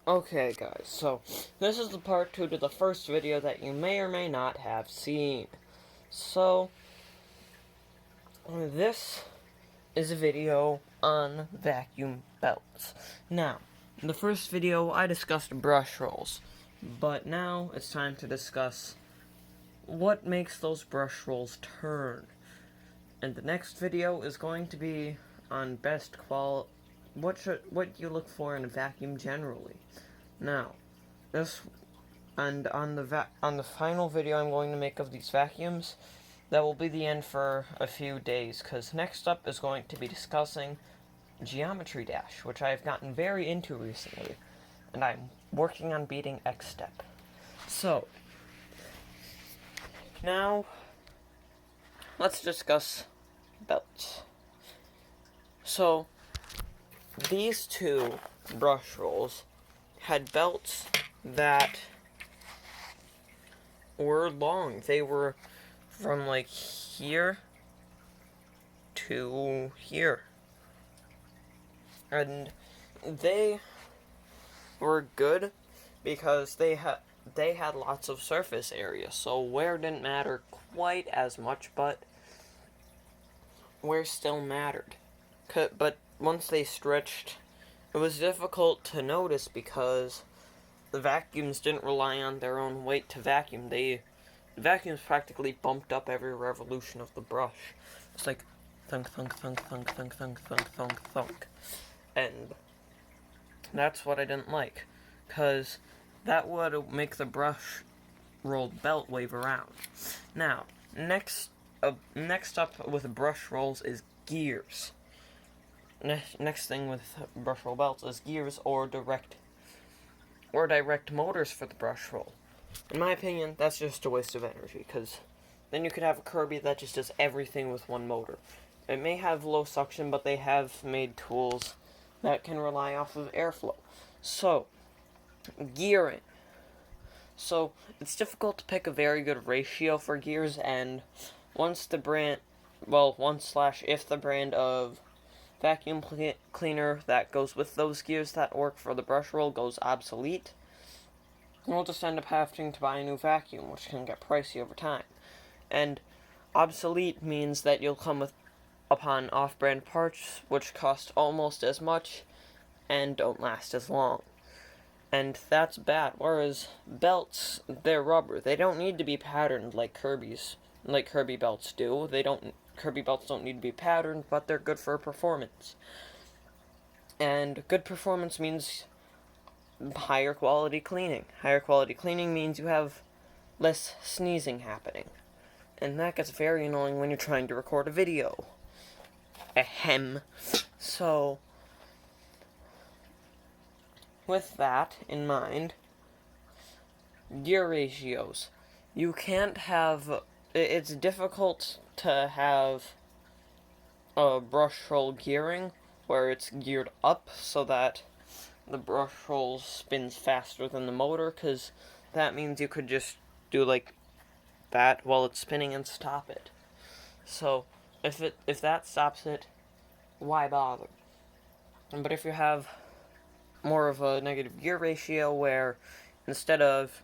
Okay, guys, so this is the part 2 to the first video that you may or may not have seen. So, this is a video on vacuum belts. Now, in the first video, I discussed brush rolls, but now it's time to discuss what makes those brush rolls turn. And the next video is going to be on best quality, what you look for in a vacuum generally. Now, this and on the final video I'm going to make of these vacuums, that will be the end for a few days, because next up is going to be discussing Geometry Dash, which I have gotten very into recently, and I'm working on beating X-Step. So, now, let's discuss belts. So, these two brush rolls had belts that were long. They were from like here to here. And they were good because they had lots of surface area. So wear didn't matter quite as much, but wear still mattered. But once they stretched, it was difficult to notice because the vacuums didn't rely on their own weight to vacuum. The vacuums practically bumped up every revolution of the brush. It's like thunk, thunk, thunk, thunk, thunk, thunk, thunk, thunk, thunk. And that's what I didn't like, because that would make the brush roll belt wave around. Now, next up with brush rolls is gears. Next thing with brush roll belts is gears or direct motors for the brush roll. In my opinion, that's just a waste of energy, because then you could have a Kirby that just does everything with one motor. It may have low suction, but they have made tools that can rely off of airflow. So, gearing. So, it's difficult to pick a very good ratio for gears, and if the brand of vacuum cleaner that goes with those gears that work for the brush roll goes obsolete, we'll just end up having to buy a new vacuum, which can get pricey over time. And obsolete means that you'll come upon off-brand parts which cost almost as much and don't last as long. And that's bad. Whereas belts, they're rubber. They don't need to be patterned like Kirby belts do. Kirby belts don't need to be patterned, but they're good for performance. And good performance means higher quality cleaning. Higher quality cleaning means you have less sneezing happening. And that gets very annoying when you're trying to record a video. Ahem. So, with that in mind, gear ratios. You can't have... It's difficult to have a brush roll gearing where it's geared up so that the brush roll spins faster than the motor, because that means you could just do like that while it's spinning and stop it. So if that stops it, why bother? But if you have more of a negative gear ratio where instead of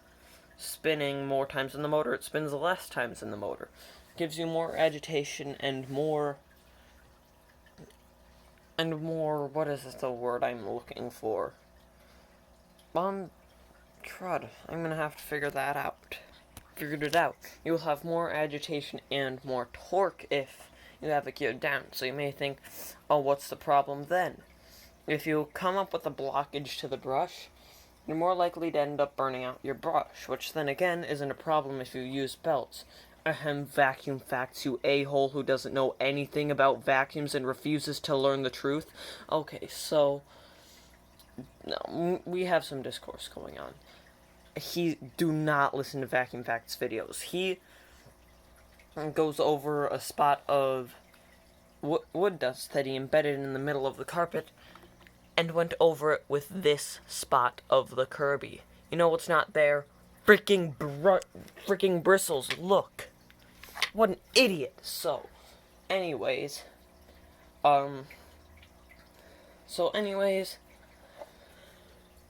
spinning more times in the motor, it spins less times in the motor, it gives you more agitation and more, what is the word I'm looking for? Crud, I'm gonna have to figured it out. You'll have more agitation and more torque if you have it geared down. So you may think, oh, what's the problem then? If you come up with a blockage to the brush, you're more likely to end up burning out your brush, which then again isn't a problem if you use belts. Ahem, vacuum facts, you a-hole who doesn't know anything about vacuums and refuses to learn the truth. Okay, so, no, we have some discourse going on. Do not listen to Vacuum Facts videos. He goes over a spot of wood dust that he embedded in the middle of the carpet and went over it with this spot of the Kirby. You know what's not there? Freaking bristles. Look. What an idiot. So, anyways,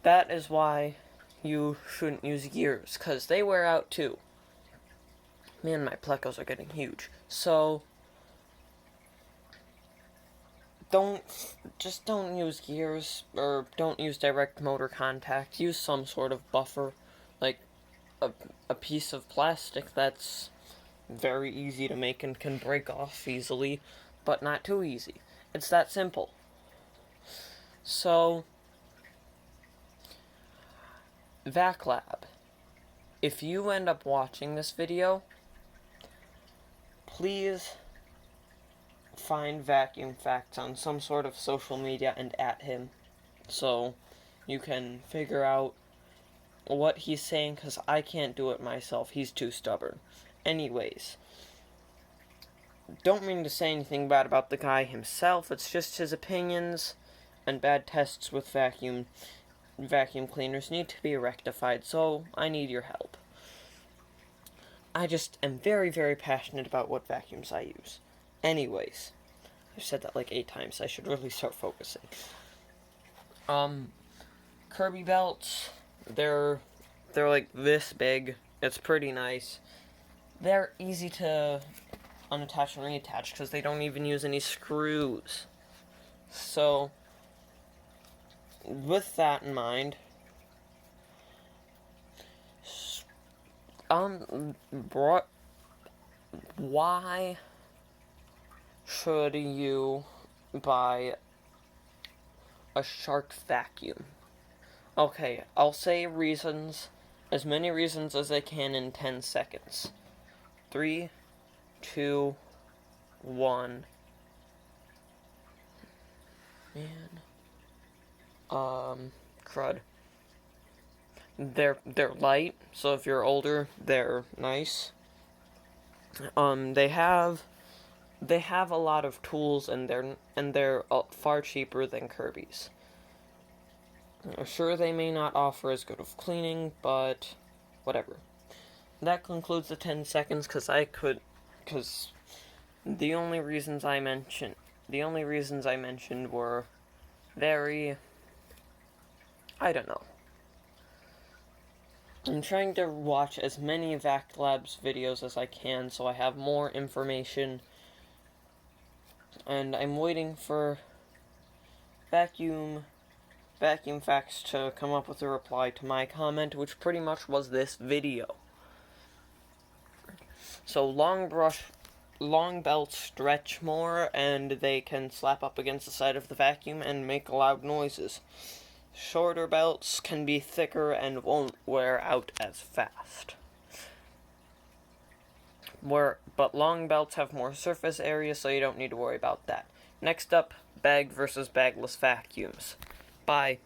That is why you shouldn't use gears, because they wear out too. Man, my plecos are getting huge. So, don't use gears, or don't use direct motor contact. Use some sort of buffer, like a piece of plastic that's very easy to make and can break off easily, but not too easy. It's that simple. So, VacLab, if you end up watching this video, please find Vacuum Facts on some sort of social media and at him, so you can figure out what he's saying, because I can't do it myself. He's too stubborn. Anyways, don't mean to say anything bad about the guy himself. It's just his opinions and bad tests with vacuum cleaners need to be rectified, so I need your help. I just am very, very passionate about what vacuums I use. Anyways, I've said that like 8 times. I should really start focusing. Kirby belts, they're like this big. It's pretty nice. They're easy to unattach and reattach because they don't even use any screws. So, with that in mind, why should you buy a Shark vacuum? Okay, I'll say reasons, as many reasons as I can in 10 seconds. 3, 2, 1. Crud. They're light, so if you're older, they're nice. They have a lot of tools, and they're far cheaper than Kirby's. Sure, they may not offer as good of cleaning, but whatever. That concludes the 10 seconds, because the only reasons I mentioned were very, I don't know. I'm trying to watch as many VacLab's videos as I can so I have more information, and I'm waiting for Vacuum Facts to come up with a reply to my comment, which pretty much was this video. So long belts stretch more, and they can slap up against the side of the vacuum and make loud noises. Shorter belts can be thicker and won't wear out as fast. But long belts have more surface area, so you don't need to worry about that. Next up, bag versus bagless vacuums. Bye.